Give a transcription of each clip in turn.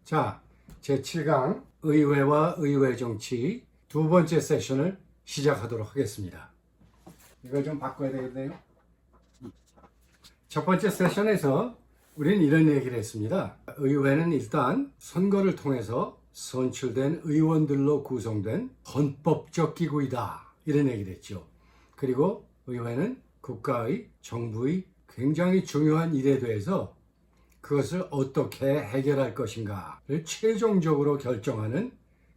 자, 제7강 의회와 의회 정치 두 번째 세션을 시작하도록 하겠습니다. 이걸 좀 바꿔야 되겠네요. 첫 번째 세션에서 우리는 이런 얘기를 했습니다. 의회는 일단 선거를 통해서 선출된 의원들로 구성된 헌법적 기구이다. 이런 얘기를 했죠. 그리고 의회는 국가의, 정부의 굉장히 중요한 일에 대해서 그것을 어떻게 해결할 것인가를 최종적으로 결정하는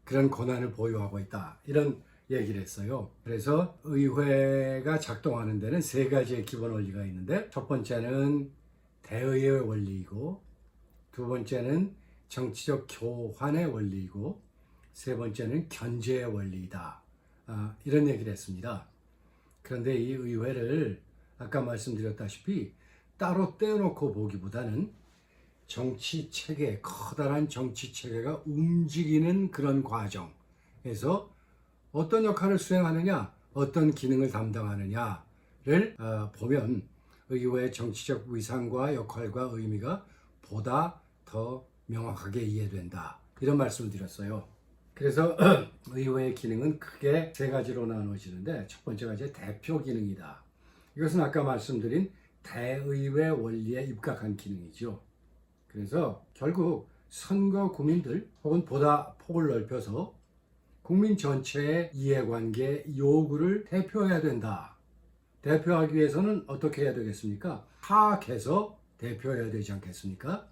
그런 권한을 보유하고 있다. 이런 얘기를 했어요. 그래서 의회가 작동하는 데는 세 가지의 기본 원리가 있는데, 첫 번째는 대의의 원리이고, 두 번째는 정치적 교환의 원리이고, 세 번째는 견제의 원리이다. 이런 얘기를 했습니다. 그런데 이 의회를 아까 말씀드렸다시피 따로 떼어놓고 보기보다는 정치 체계, 커다란 정치 체계가 움직이는 그런 과정에서 어떤 역할을 수행하느냐, 어떤 기능을 담당하느냐를 보면 의회의 정치적 위상과 역할과 의미가 보다 더 명확하게 이해된다. 이런 말씀을 드렸어요. 그래서 의회의 기능은 크게 세 가지로 나누어지는데, 첫 번째 가지 대표 기능이다. 이것은 아까 말씀드린 대의회 원리에 입각한 기능이죠. 그래서 결국 선거 국민들 혹은 보다 폭을 넓혀서 국민 전체의 이해관계 요구를 대표해야 된다. 대표하기 위해서는 어떻게 해야 되겠습니까? 파악해서 대표해야 되지 않겠습니까?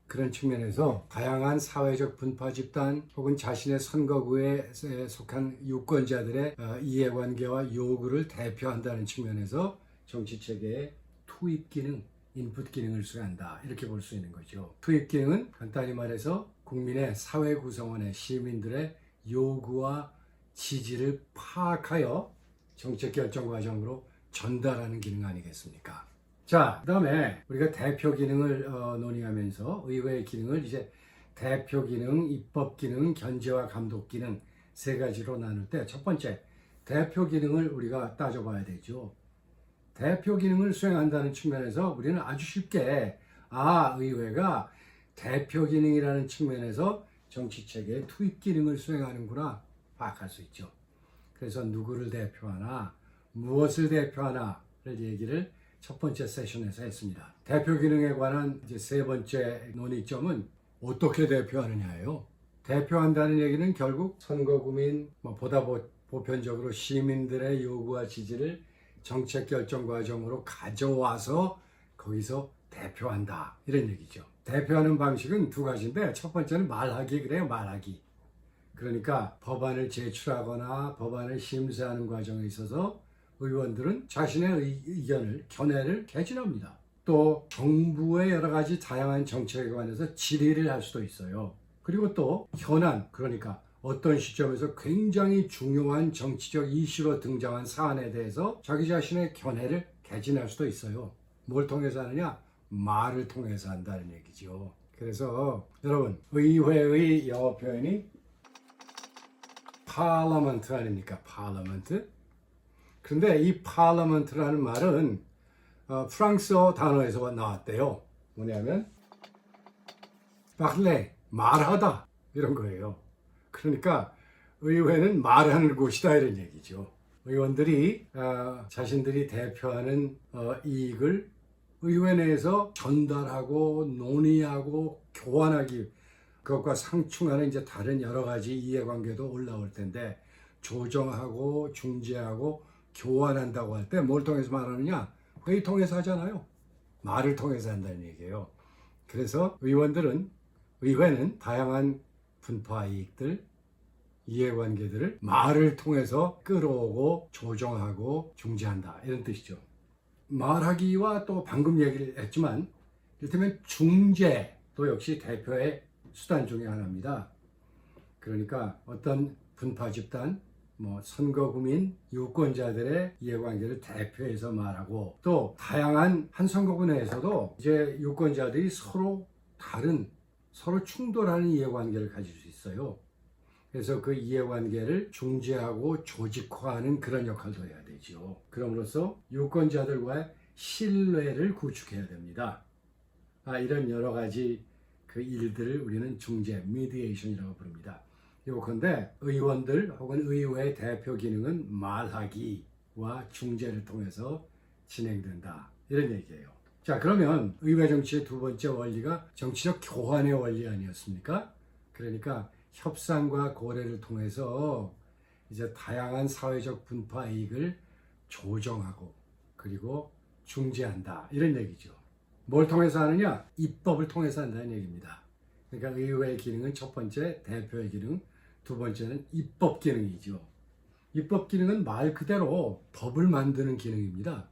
그런 측면에서 다양한 사회적 분파 집단 혹은 자신의 선거구에 속한 유권자들의 이해관계와 요구를 대표한다는 측면에서 정치체계의 투입 기능, 인풋 기능을 수행한다. 이렇게 볼 수 있는 거죠. 투입 기능은 간단히 말해서 국민의 사회 구성원의 시민들의 요구와 지지를 파악하여 정책 결정 과정으로 전달하는 기능 아니겠습니까? 자, 그 다음에 우리가 대표 기능을 논의하면서 의회의 기능을 이제 대표 기능, 입법 기능, 견제와 감독 기능 세 가지로 나눌 때, 첫 번째 대표 기능을 우리가 따져봐야 되죠. 대표 기능을 수행한다는 측면에서 우리는 아주 쉽게 의회가 대표 기능이라는 측면에서 정치체계의 투입 기능을 수행하는구나 파악할 수 있죠. 그래서 누구를 대표하나, 무엇을 대표하나를 얘기를 첫 번째 세션에서 했습니다. 대표 기능에 관한 이제 세 번째 논의점은 어떻게 대표하느냐예요. 대표한다는 얘기는 결국 선거구민, 보다 보편적으로 시민들의 요구와 지지를 정책 결정 과정으로 가져와서 거기서 대표한다. 이런 얘기죠. 대표하는 방식은 두 가지인데, 첫 번째는 말하기, 그래요. 말하기. 그러니까 법안을 제출하거나 법안을 심사하는 과정에 있어서 의원들은 자신의 의견을, 견해를 개진합니다. 또 정부의 여러 가지 다양한 정책에 관해서 질의를 할 수도 있어요. 그리고 또 현안, 그러니까 어떤 시점에서 굉장히 중요한 정치적 이슈로 등장한 사안에 대해서 자기 자신의 견해를 개진할 수도 있어요. 뭘 통해서 하느냐? 말을 통해서 한다는 얘기죠. 그래서 여러분, 의회의 영어 표현이 parliament 아닙니까? parliament. 그런데 이 parliament라는 말은 프랑스어 단어에서 나왔대요. 뭐냐면 parler, 말하다 이런 거예요. 그러니까 의회는 말하는 곳이다 이런 얘기죠. 의원들이 자신들이 대표하는 이익을 의회 내에서 전달하고 논의하고 교환하기, 그것과 상충하는 이제 다른 여러 가지 이해관계도 올라올 텐데, 조정하고 중재하고 교환한다고 할 때 뭘 통해서 말하느냐? 회의 통해서 하잖아요. 말을 통해서 한다는 얘기예요. 그래서 의회는 다양한 분파 이익들, 이해관계들을 말을 통해서 끌어오고 조정하고 중재한다. 이런 뜻이죠. 말하기와 또 방금 얘기를 했지만, 이를테면 중재도 역시 대표의 수단 중에 하나입니다. 그러니까 어떤 분파 집단, 선거구민, 유권자들의 이해관계를 대표해서 말하고, 또 다양한 한 선거구 내에서도 이제 유권자들이 서로 충돌하는 이해관계를 가질 수 있어요. 그래서 그 이해관계를 중재하고 조직화하는 그런 역할도 해야 되죠. 그럼으로써 유권자들과의 신뢰를 구축해야 됩니다. 이런 여러 가지 그 일들을 우리는 중재, 미디에이션이라고 부릅니다. 요컨대 의원들 혹은 의회의 대표 기능은 말하기와 중재를 통해서 진행된다. 이런 얘기예요. 자, 그러면 의회 정치의 두 번째 원리가 정치적 교환의 원리 아니었습니까? 그러니까 협상과 고래를 통해서 이제 다양한 사회적 분파 이익을 조정하고 그리고 중재한다. 이런 얘기죠. 뭘 통해서 하느냐? 입법을 통해서 한다는 얘기입니다. 그러니까 의회의 기능은 첫 번째 대표의 기능, 두 번째는 입법 기능이죠. 입법 기능은 말 그대로 법을 만드는 기능입니다.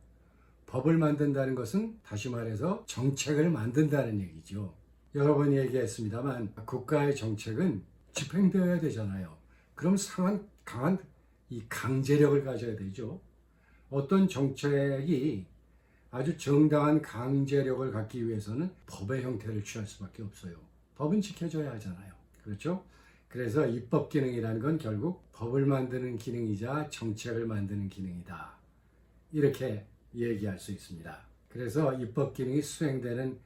법을 만든다는 것은 다시 말해서 정책을 만든다는 얘기죠. 여러 번 얘기했습니다만 국가의 정책은 집행되어야 되잖아요. 그럼 강한 이 강제력을 가져야 되죠. 어떤 정책이 아주 정당한 강제력을 갖기 위해서는 법의 형태를 취할 수밖에 없어요. 법은 지켜져야 하잖아요. 그렇죠? 그래서 입법 기능이라는 건 결국 법을 만드는 기능이자 정책을 만드는 기능이다. 이렇게 얘기할 수 있습니다. 그래서 입법 기능이 수행되는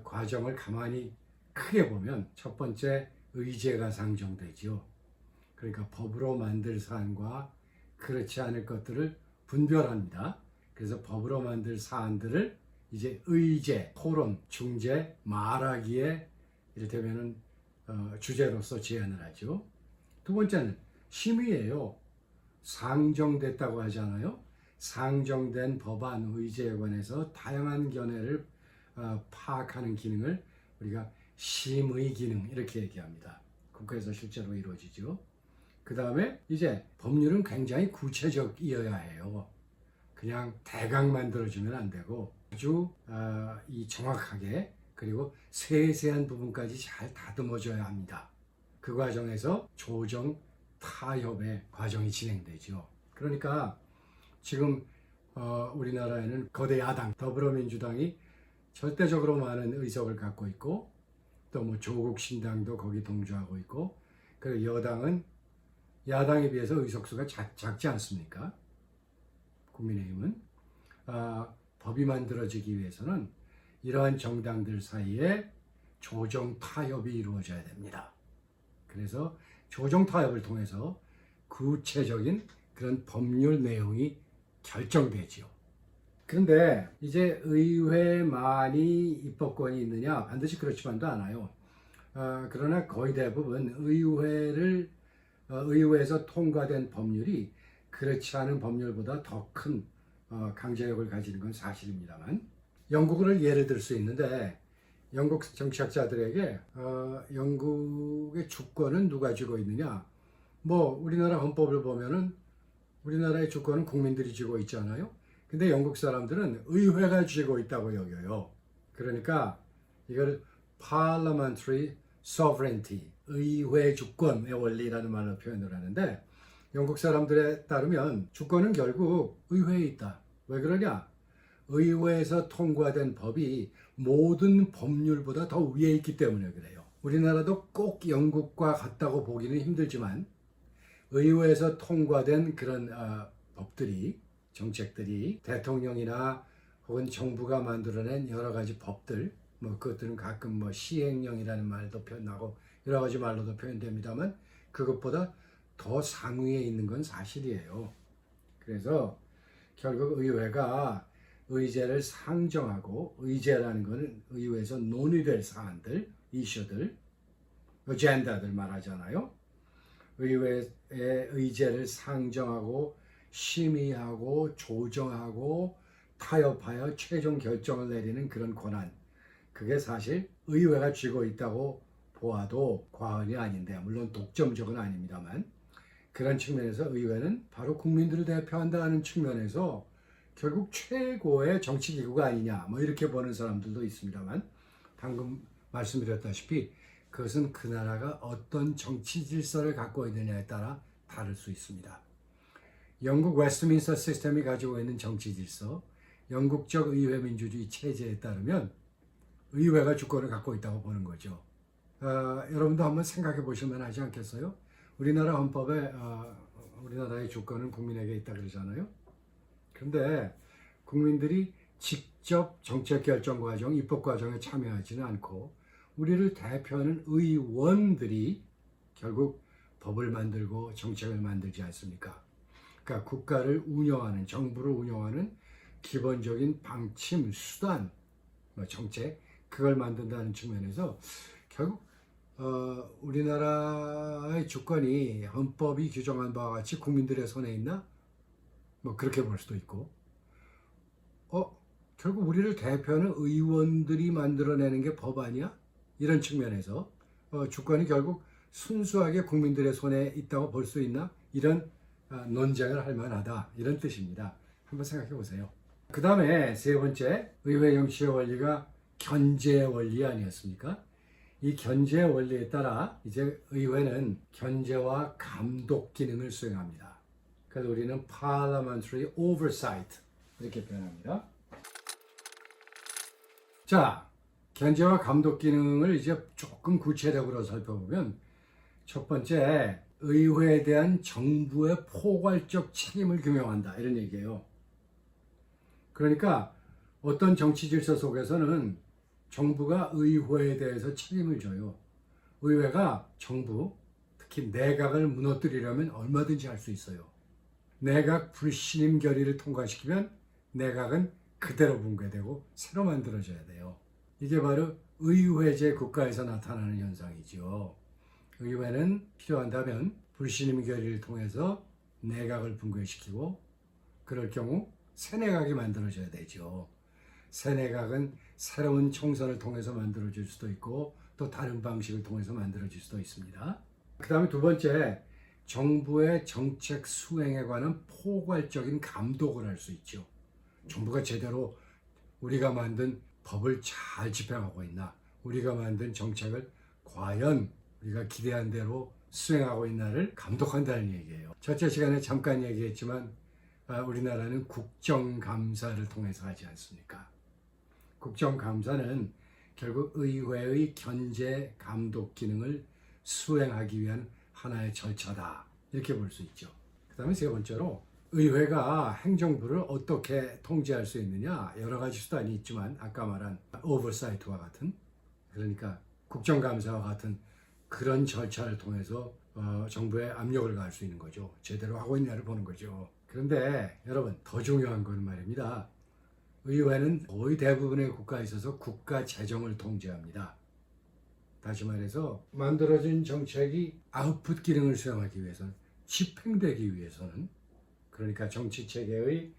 과정을 가만히 크게 보면 첫 번째 의제가 상정되죠. 그러니까 법으로 만들 사안과 그렇지 않을 것들을 분별합니다. 그래서 법으로 만들 사안들을 이제 의제, 토론, 중재, 말하기에 이를테면은 주제로서 제안을 하죠. 두 번째는 심의예요. 상정됐다고 하잖아요. 상정된 법안, 의제에 관해서 다양한 견해를 파악하는 기능을 우리가 심의 기능 이렇게 얘기합니다. 국회에서 실제로 이루어지죠. 그 다음에 이제 법률은 굉장히 구체적이어야 해요. 그냥 대강 만들어주면 안 되고 아주 이 정확하게 그리고 세세한 부분까지 잘 다듬어져야 합니다. 그 과정에서 조정, 타협의 과정이 진행되죠. 그러니까 지금 우리나라에는 거대 야당 더불어민주당이 절대적으로 많은 의석을 갖고 있고 또 뭐 조국 신당도 거기 동조하고 있고 그리고 여당은 야당에 비해서 의석수가 작지 않습니까? 국민의힘은 법이 만들어지기 위해서는 이러한 정당들 사이에 조정 타협이 이루어져야 됩니다. 그래서 조정 타협을 통해서 구체적인 그런 법률 내용이 결정되지요. 그런데 이제 의회만이 입법권이 있느냐? 반드시 그렇지만도 않아요. 그러나 거의 대부분 의회에서 통과된 법률이 그렇지 않은 법률보다 더 큰 강제력을 가지는 건 사실입니다만 영국을 예를 들 수 있는데 영국 정치학자들에게 영국의 주권은 누가 쥐고 있느냐? 뭐 우리나라 헌법을 보면은 우리나라의 주권은 국민들이 쥐고 있잖아요. 근데 영국 사람들은 의회가 쥐고 있다고 여겨요. 그러니까 이걸 parliamentary sovereignty, 의회 주권의 원리라는 말로 표현을 하는데 영국 사람들에 따르면 주권은 결국 의회에 있다. 왜 그러냐? 의회에서 통과된 법이 모든 법률보다 더 위에 있기 때문에 그래요. 우리나라도 꼭 영국과 같다고 보기는 힘들지만 의회에서 통과된 그런 법들이, 정책들이 대통령이나 혹은 정부가 만들어낸 여러 가지 법들, 뭐 그것들은 가끔 뭐 시행령이라는 말도 표현하고 여러 가지 말로도 표현됩니다만 그것보다 더 상위에 있는 건 사실이에요. 그래서 결국 의회가 의제를 상정하고 의제라는 것은 의회에서 논의될 사안들, 이슈들, 어젠다들 말하잖아요. 의회의 의제를 상정하고 심의하고 조정하고 타협하여 최종 결정을 내리는 그런 권한, 그게 사실 의회가 쥐고 있다고 보아도 과언이 아닌데 물론 독점적은 아닙니다만 그런 측면에서 의회는 바로 국민들을 대표한다는 측면에서 결국 최고의 정치기구가 아니냐 뭐 이렇게 보는 사람들도 있습니다만 방금 말씀드렸다시피 그것은 그 나라가 어떤 정치 질서를 갖고 있느냐에 따라 다를 수 있습니다. 영국 웨스트민스터 시스템이 가지고 있는 정치 질서, 영국적 의회 민주주의 체제에 따르면 의회가 주권을 갖고 있다고 보는 거죠. 여러분도 한번 생각해 보시면 하지 않겠어요? 우리나라 헌법에 우리나라의 주권은 국민에게 있다 그러잖아요. 그런데 국민들이 직접 정책 결정 과정, 입법 과정에 참여하지는 않고 우리를 대표하는 의원들이 결국 법을 만들고 정책을 만들지 않습니까? 그러니까 국가를 운영하는, 정부를 운영하는 기본적인 방침, 수단, 정책, 그걸 만든다는 측면에서 결국 우리나라의 주권이 헌법이 규정한 바와 같이 국민들의 손에 있나? 뭐 그렇게 볼 수도 있고, 결국 우리를 대표하는 의원들이 만들어내는 게 법 아니야? 이런 측면에서 주권이 결국 순수하게 국민들의 손에 있다고 볼 수 있나? 이런 논쟁을 할 만하다, 이런 뜻입니다. 한번 생각해 보세요. 그 다음에 세 번째, 의회 정치의 원리가 견제 원리 아니었습니까? 이 견제 원리에 따라 이제 의회는 견제와 감독 기능을 수행합니다. 그래서 우리는 parliamentary oversight 이렇게 표현합니다. 자, 견제와 감독 기능을 이제 조금 구체적으로 살펴보면, 첫 번째, 의회에 대한 정부의 포괄적 책임을 규명한다, 이런 얘기예요. 그러니까 어떤 정치 질서 속에서는 정부가 의회에 대해서 책임을 져요. 의회가 정부, 특히 내각을 무너뜨리려면 얼마든지 할 수 있어요. 내각 불신임 결의를 통과시키면 내각은 그대로 붕괴되고 새로 만들어져야 돼요. 이게 바로 의회제 국가에서 나타나는 현상이죠. 의회는 필요한다면 불신임 결의를 통해서 내각을 붕괴시키고, 그럴 경우 새 내각이 만들어져야 되죠. 새 내각은 새로운 총선을 통해서 만들어질 수도 있고 또 다른 방식을 통해서 만들어질 수도 있습니다. 그 다음에 두 번째, 정부의 정책 수행에 관한 포괄적인 감독을 할 수 있죠. 정부가 제대로 우리가 만든 법을 잘 집행하고 있나, 우리가 만든 정책을 과연 우리가 기대한 대로 수행하고 있나를 감독한다는 얘기예요. 첫째 시간에 잠깐 얘기했지만 우리나라는 국정감사를 통해서 하지 않습니까? 국정감사는 결국 의회의 견제 감독 기능을 수행하기 위한 하나의 절차다, 이렇게 볼 수 있죠. 그 다음에 세 번째로, 의회가 행정부를 어떻게 통제할 수 있느냐, 여러 가지 수단이 있지만 아까 말한 오버사이트와 같은, 그러니까 국정감사와 같은 그런 절차를 통해서 정부에 압력을 가할 수 있는 거죠. 제대로 하고 있냐를 보는 거죠. 그런데 여러분, 더 중요한 건 말입니다. 의회는 거의 대부분의 국가에 있어서 국가 재정을 통제합니다. 다시 말해서 만들어진 정책이 아웃풋 기능을 수행하기 위해서는, 집행되기 위해서는, 그러니까 정치 체계의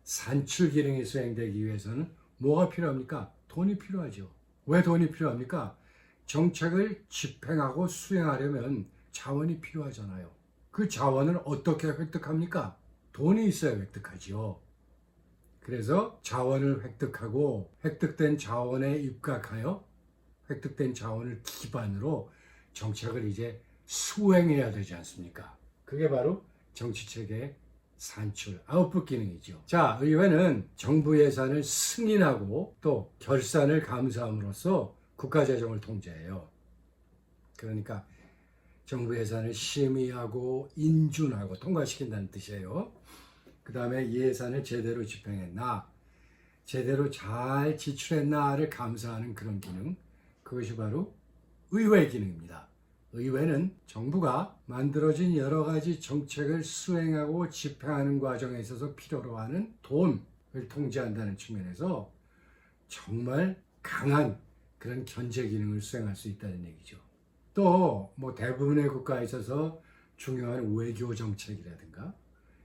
산출 기능이 수행되기 위해서는 뭐가 필요합니까? 돈이 필요하죠. 왜 돈이 필요합니까? 정책을 집행하고 수행하려면 자원이 필요하잖아요. 그 자원을 어떻게 획득합니까? 돈이 있어야 획득하지요. 그래서 자원을 획득하고 획득된 자원에 입각하여 획득된 자원을 기반으로 정책을 이제 수행해야 되지 않습니까? 그게 바로 정치체계의 산출, 아웃풋 기능이죠. 자, 의회는 정부 예산을 승인하고 또 결산을 감사함으로써 국가재정을 통제해요. 그러니까 정부 예산을 심의하고 인준하고 통과시킨다는 뜻이에요. 그 다음에 예산을 제대로 집행했나, 제대로 잘 지출했나를 감사하는 그런 기능, 그것이 바로 의회 기능입니다. 의회는 정부가 만들어진 여러 가지 정책을 수행하고 집행하는 과정에 있어서 필요로 하는 돈을 통제한다는 측면에서 정말 강한 그런 견제 기능을 수행할 수 있다는 얘기죠. 또 뭐 대부분의 국가에 있어서 중요한 외교 정책이라든가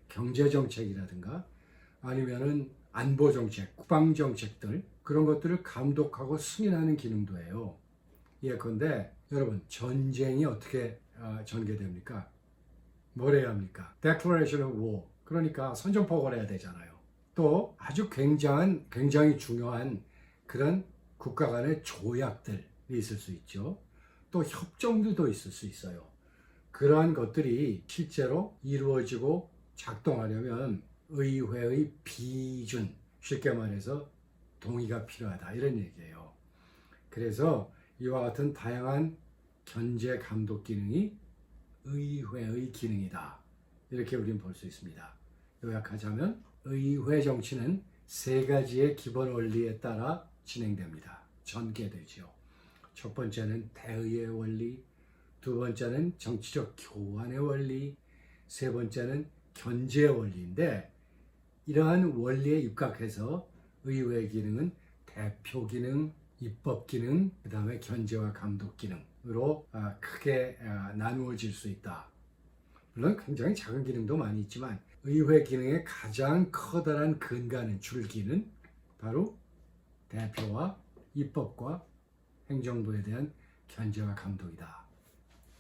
경제 정책이라든가 아니면은 안보 정책, 국방 정책들, 그런 것들을 감독하고 승인하는 기능도 해요. 예컨대 여러분, 전쟁이 어떻게 전개됩니까? 뭘 해야 합니까? Declaration of War, 그러니까 선전포고를 해야 되잖아요. 또 아주 굉장히 중요한 그런 국가 간의 조약들이 있을 수 있죠. 또 협정들도 있을 수 있어요. 그러한 것들이 실제로 이루어지고 작동하려면 의회의 비준, 쉽게 말해서 동의가 필요하다, 이런 얘기예요. 그래서 이와 같은 다양한 견제 감독 기능이 의회의 기능이다, 이렇게 우리는 볼 수 있습니다. 요약하자면 의회 정치는 세 가지의 기본 원리에 따라 진행됩니다. 전개되죠. 첫 번째는 대의의 원리, 두 번째는 정치적 교환의 원리, 세 번째는 견제의 원리인데, 이러한 원리에 입각해서 의회의 기능은 대표 기능, 입법 기능, 그 다음에 견제와 감독 기능으로 크게 나누어질 수 있다. 물론 굉장히 작은 기능도 많이 있지만 의회 기능의 가장 커다란 근간은 줄기는 바로 대표와 입법과 행정부에 대한 견제와 감독이다.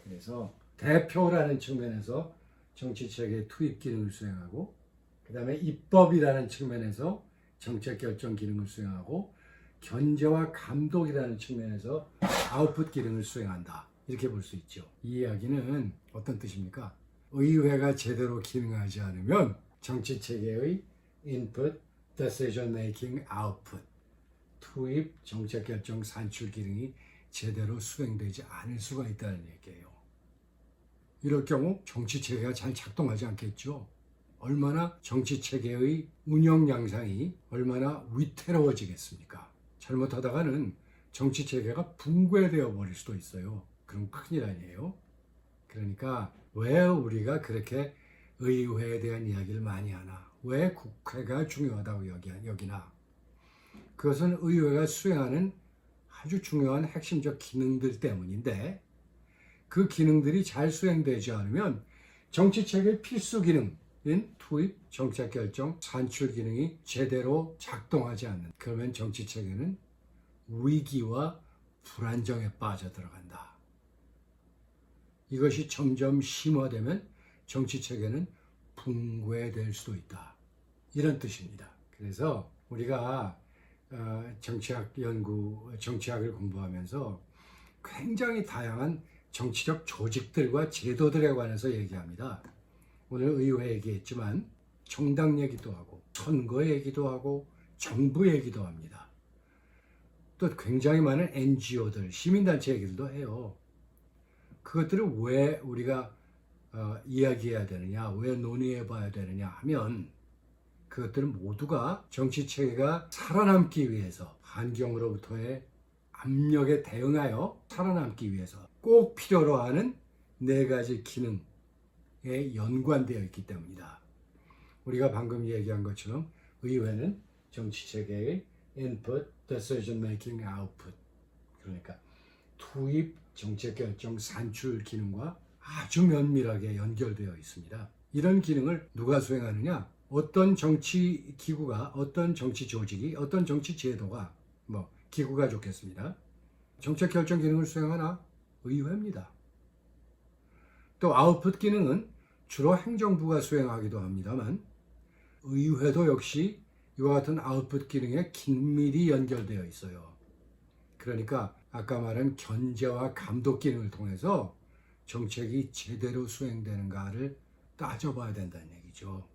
그래서 대표라는 측면에서 정치체계의 투입 기능을 수행하고, 그 다음에 입법이라는 측면에서 정책 결정 기능을 수행하고, 견제와 감독이라는 측면에서 아웃풋 기능을 수행한다. 이렇게 볼 수 있죠. 이 이야기는 어떤 뜻입니까? 의회가 제대로 기능하지 않으면 정치체계의 input, decision making, output, 투입, 정책 결정, 산출 기능이 제대로 수행되지 않을 수가 있다는 얘기예요. 이럴 경우 정치체계가 잘 작동하지 않겠죠. 얼마나 정치체계의 운영 양상이 얼마나 위태로워지겠습니까? 잘못하다가는 정치체계가 붕괴되어 버릴 수도 있어요. 그럼 큰일 아니에요. 그러니까 왜 우리가 그렇게 의회에 대한 이야기를 많이 하나? 왜 국회가 중요하다고 여기나? 그것은 의회가 수행하는 아주 중요한 핵심적 기능들 때문인데, 그 기능들이 잘 수행되지 않으면 정치체계의 필수 기능인 투입, 정책 결정, 산출 기능이 제대로 작동하지 않는, 그러면 정치체계는 위기와 불안정에 빠져들어간다. 이것이 점점 심화되면 정치체계는 붕괴될 수도 있다. 이런 뜻입니다. 그래서 우리가 정치학을 공부하면서 굉장히 다양한 정치적 조직들과 제도들에 관해서 얘기합니다. 오늘 의회 얘기했지만 정당 얘기도 하고 선거 얘기도 하고 정부 얘기도 합니다. 또 굉장히 많은 NGO들, 시민단체 얘기들도 해요. 그것들을 왜 우리가 이야기해야 되느냐, 왜 논의해 봐야 되느냐 하면, 그것들은 모두가 정치체계가 살아남기 위해서, 환경으로부터의 압력에 대응하여 살아남기 위해서 꼭 필요로 하는 네 가지 기능에 연관되어 있기 때문이다. 우리가 방금 얘기한 것처럼 의회는 정치체계의 input, decision making, output, 그러니까 투입, 정책 결정, 산출 기능과 아주 면밀하게 연결되어 있습니다. 이런 기능을 누가 수행하느냐? 어떤 정치 기구가, 어떤 정치 조직이, 어떤 정치 제도가, 기구가 좋겠습니다. 정책 결정 기능을 수행하나? 의회입니다. 또 아웃풋 기능은 주로 행정부가 수행하기도 합니다만, 의회도 역시 이와 같은 아웃풋 기능에 긴밀히 연결되어 있어요. 그러니까 아까 말한 견제와 감독 기능을 통해서 정책이 제대로 수행되는가를 따져봐야 된다는 얘기죠.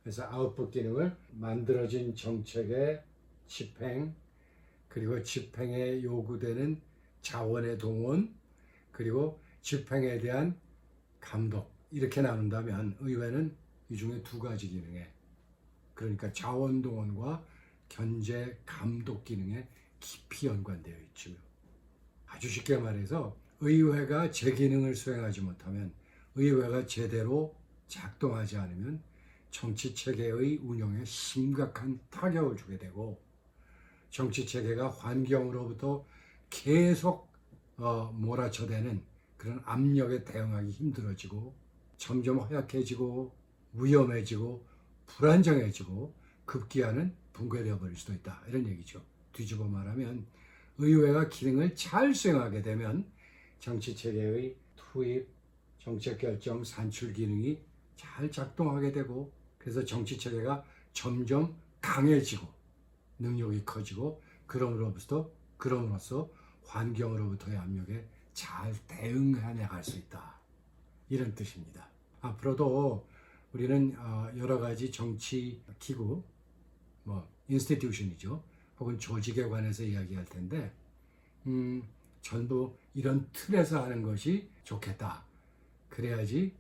그래서 아웃풋 기능을 만들어진 정책의 집행, 그리고 집행에 요구되는 자원의 동원, 그리고 집행에 대한 감독, 이렇게 나눈다면 의회는 이 중에 두 가지 기능에, 그러니까 자원 동원과 견제 감독 기능에 깊이 연관되어 있죠. 아주 쉽게 말해서 의회가 제 기능을 수행하지 못하면, 의회가 제대로 작동하지 않으면 정치체계의 운영에 심각한 타격을 주게 되고, 정치체계가 환경으로부터 계속 몰아쳐대는 그런 압력에 대응하기 힘들어지고, 점점 허약해지고 위험해지고 불안정해지고 급기야는 붕괴되어 버릴 수도 있다. 이런 얘기죠. 뒤집어 말하면 의회가 기능을 잘 수행하게 되면 정치체계의 투입, 정책결정, 산출 기능이 잘 작동하게 되고, 그래서 정치체계가 점점 강해지고 능력이 커지고, 그럼으로써 환경으로부터의 압력에 잘 대응해 나갈 수 있다. 이런 뜻입니다. 앞으로도 우리는 여러 가지 정치 기구, 인스티튜션이죠. 혹은 조직에 관해서 이야기할 텐데, 전부 이런 틀에서 하는 것이 좋겠다. 그래야지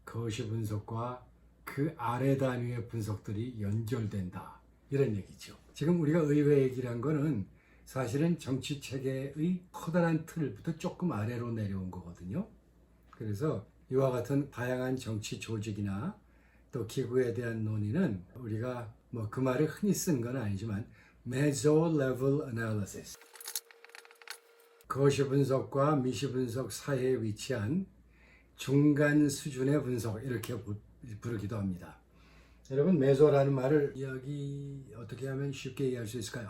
거시 분석과 그 아래 단위의 분석들이 연결된다. 이런 얘기죠. 지금 우리가 의회 얘기란 거는 사실은 정치 체계의 커다란 틀부터 조금 아래로 내려온 거거든요. 그래서 이와 같은 다양한 정치 조직이나 또 기구에 대한 논의는 우리가 뭐 그 말을 흔히 쓴 건 아니지만 Meso-level analysis, 거시 분석과 미시 분석 사이에 위치한 중간 수준의 분석, 이렇게 부르기도 합니다. 여러분, 메소라는 말을 이야기 어떻게 하면 쉽게 이해할 수 있을까요?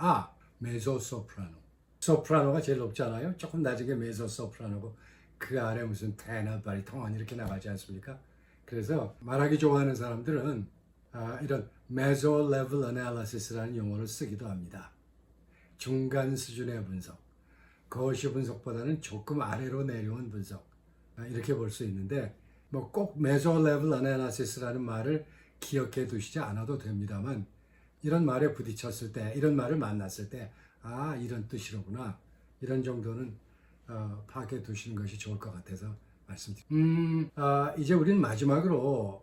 메소 소프라노. 소프라노가 제일 높잖아요. 조금 나중에 메소 소프라노고 그 아래 무슨 테너, 바리톤 이렇게 나가지 않습니까? 그래서 말하기 좋아하는 사람들은 이런 메소 레벨 애널리시스라는 용어를 쓰기도 합니다. 중간 수준의 분석, 거시 분석보다는 조금 아래로 내려온 분석, 이렇게 볼 수 있는데 뭐 꼭 메소 레벨 애널리시스라는 말을 기억해 두시지 않아도 됩니다만 이런 말에 부딪혔을 때, 이런 말을 만났을 때 이런 뜻이로구나, 이런 정도는 파악해 두시는 것이 좋을 것 같아서 말씀드립니다. 이제 우리는 마지막으로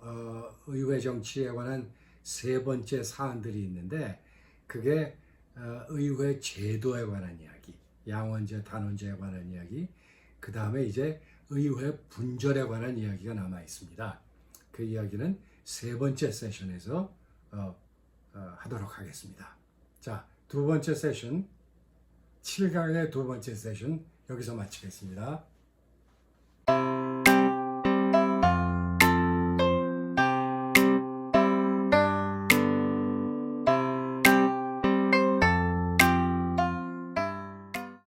의회 정치에 관한 세 번째 사안들이 있는데 그게 의회 제도에 관한 이야기, 양원제, 단원제에 관한 이야기, 그 다음에 이제 의회 분절에 관한 이야기가 남아 있습니다. 그 이야기는 세 번째 세션에서 하도록 하겠습니다. 자, 두 번째 세션, 7강의 두 번째 세션 여기서 마치겠습니다.